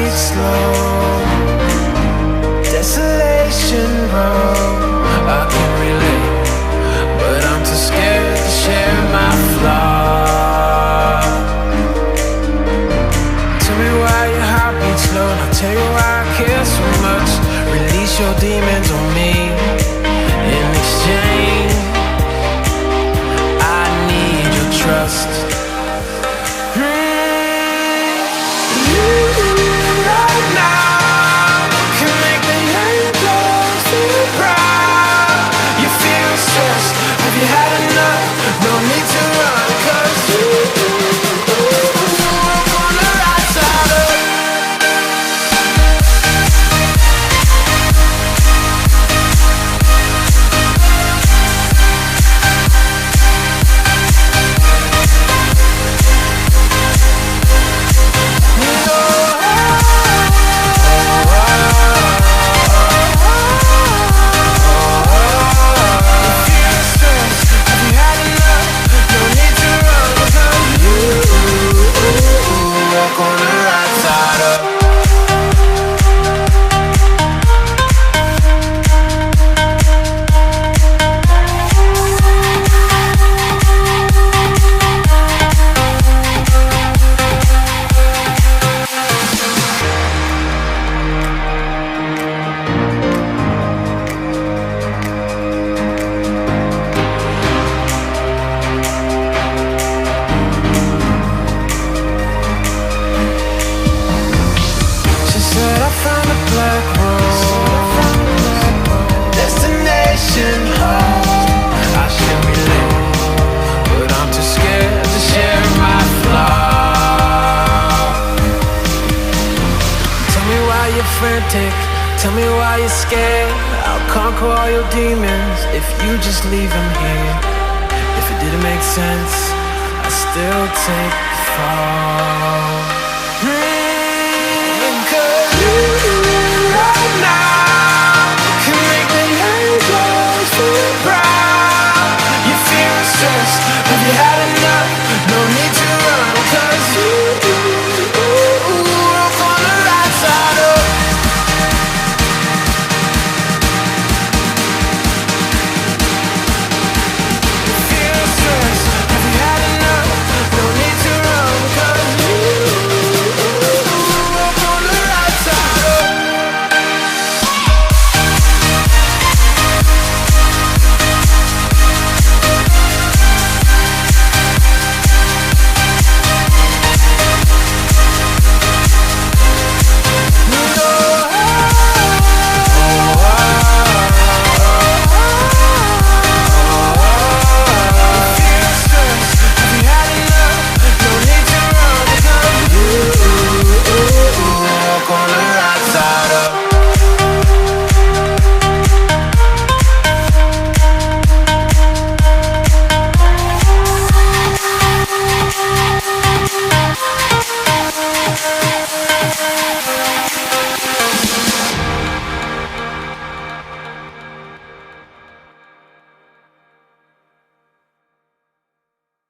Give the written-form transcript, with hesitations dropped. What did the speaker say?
heartbeat slow. Desolation road, I can relate, but I'm too scared to share my flaw. Tell me why your heartbeat slow, and I'll tell you why I care so much. Release your demons on me. In exchange, I need your trust. You had enough, no need to run, 'cause you walk on the right side of. Tell me why you're scared. I'll conquer all your demons if you just leave them here. If it didn't make sense, I still take the fall.